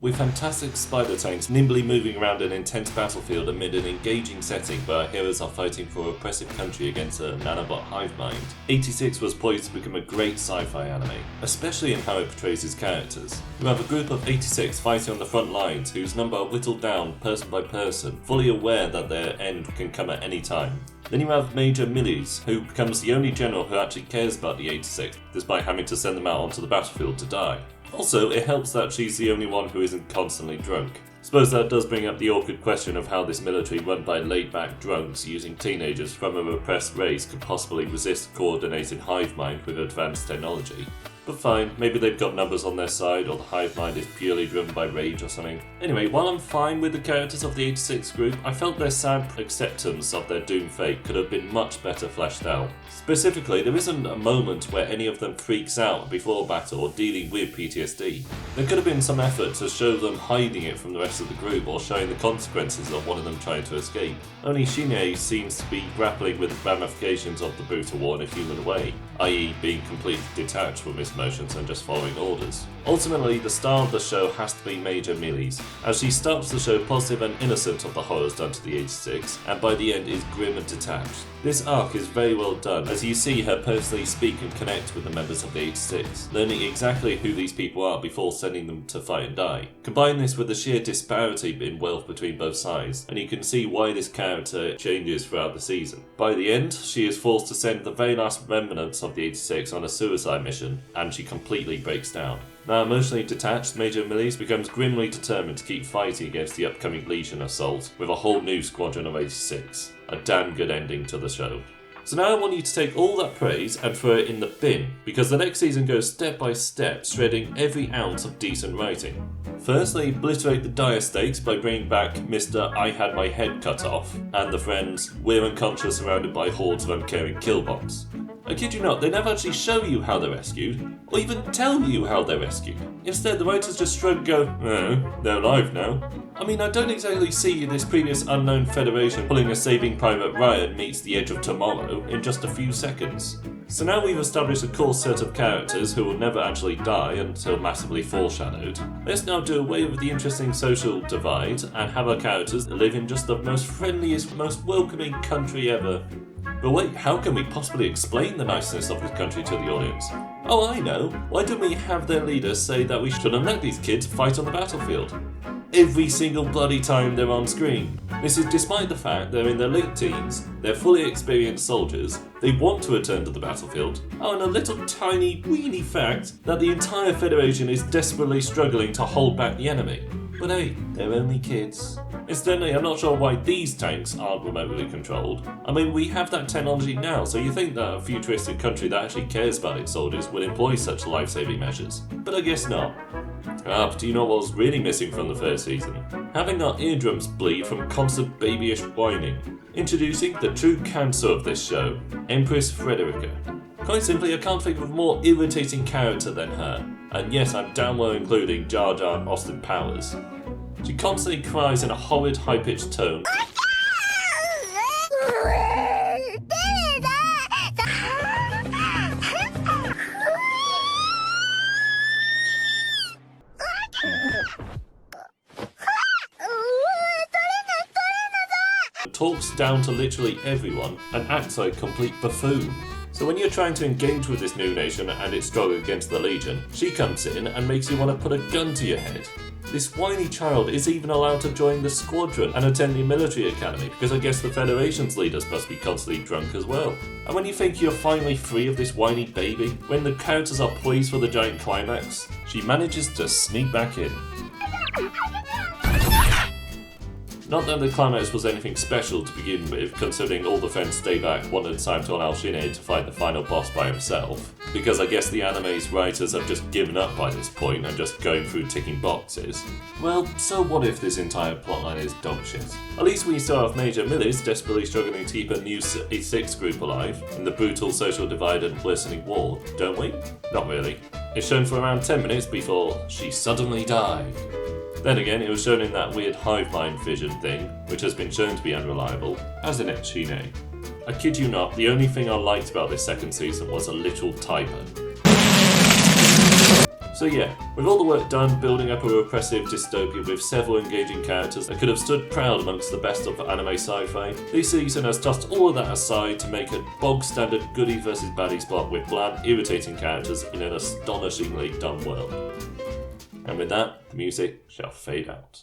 with fantastic spider tanks nimbly moving around an intense battlefield amid an engaging setting where our heroes are fighting for an oppressive country against a nanobot hive mind. 86 was poised to become a great sci-fi anime, especially in how it portrays its characters. You have a group of 86 fighting on the front lines whose number are whittled down person by person, fully aware that their end can come at any time. Then you have Major Millies, who becomes the only general who actually cares about the 86, despite having to send them out onto the battlefield to die. Also, it helps that she's the only one who isn't constantly drunk. Suppose that does bring up the awkward question of how this military run by laid-back drunks using teenagers from a repressed race could possibly resist a coordinated hive mind with advanced technology. But fine, maybe they've got numbers on their side, or the hive mind is purely driven by rage or something. Anyway, while I'm fine with the characters of the 86 group, I felt their sad acceptance of their doomed fate could have been much better fleshed out. Specifically, there isn't a moment where any of them freaks out before battle or dealing with PTSD. There could have been some effort to show them hiding it from the rest of the group or showing the consequences of one of them trying to escape. Only Shinei seems to be grappling with the ramifications of the brutal war in a human way, i.e. being completely detached from his emotions and just following orders. Ultimately, the star of the show has to be Major Millies, as she starts the show positive and innocent of the horrors done to the 86, and by the end is grim and detached. This arc is very well done, as you see her personally speak and connect with the members of the 86, learning exactly who these people are before sending them to fight and die. Combine this with the sheer disparity in wealth between both sides, and you can see why this character changes throughout the season. By the end, she is forced to send the very last remnants of the 86 on a suicide mission, and she completely breaks down. Now emotionally detached, Major Millies becomes grimly determined to keep fighting against the upcoming Legion assault with a whole new squadron of 86. A damn good ending to the show. So now I want you to take all that praise and throw it in the bin, because the next season goes step by step, shredding every ounce of decent writing. First, they obliterate the dire stakes by bringing back Mr. I had my head cut off, and the friends, we're unconscious surrounded by hordes of uncaring killbots. I kid you not, they never actually show you how they're rescued, or even tell you how they're rescued. Instead, the writers just shrug and go, oh, they're alive now. I mean, I don't exactly see this previous unknown Federation pulling a Saving Private Ryan meets the Edge of Tomorrow in just a few seconds. So now we've established a core set of characters who will never actually die until massively foreshadowed. Let's now do away with the interesting social divide and have our characters live in just the most friendliest, most welcoming country ever. But wait, how can we possibly explain the niceness of this country to the audience? Oh, I know. Why don't we have their leaders say that we shouldn't let these kids fight on the battlefield? Every single bloody time they're on screen. This is despite the fact they're in their late teens, they're fully experienced soldiers, they want to return to the battlefield, and a little tiny weeny fact that the entire Federation is desperately struggling to hold back the enemy. But hey, they're only kids. Incidentally, I'm not sure why these tanks aren't remotely controlled. I mean, we have that technology now, so you think that a futuristic country that actually cares about its soldiers would employ such life-saving measures. But I guess not. But do you know what was really missing from the first season? Having our eardrums bleed from constant babyish whining. Introducing the true cancer of this show, Empress Frederica. Quite simply, I can't think of a more irritating character than her. And yes, I'm damn well including Jar Jar Austin Powers. She constantly cries in a horrid high-pitched tone. Talks down to literally everyone and acts like a complete buffoon. So when you're trying to engage with this new nation and its struggle against the Legion, she comes in and makes you want to put a gun to your head. This whiny child is even allowed to join the squadron and attend the military academy because I guess the Federation's leaders must be constantly drunk as well. And when you think you're finally free of this whiny baby, when the characters are poised for the giant climax, she manages to sneak back in. Not that the climax was anything special to begin with, considering all the friends stay back one at a time to allow Shinei to fight the final boss by himself, because I guess the anime's writers have just given up by this point and just going through ticking boxes. Well, so what if this entire plotline is dog shit? At least we still have Major Millies desperately struggling to keep a new 86 group alive in the brutal social divide and worsening war, don't we? Not really. It's shown for around 10 minutes before she suddenly died. Then again, it was shown in that weird hive mind vision thing, which has been shown to be unreliable, as in Shinei. I kid you not, the only thing I liked about this second season was a little typo. So yeah, with all the work done building up a repressive dystopia with several engaging characters that could have stood proud amongst the best of anime sci-fi, this season has tossed all of that aside to make a bog standard goody versus baddies plot with bland, irritating characters in an astonishingly dumb world. And with that, the music shall fade out.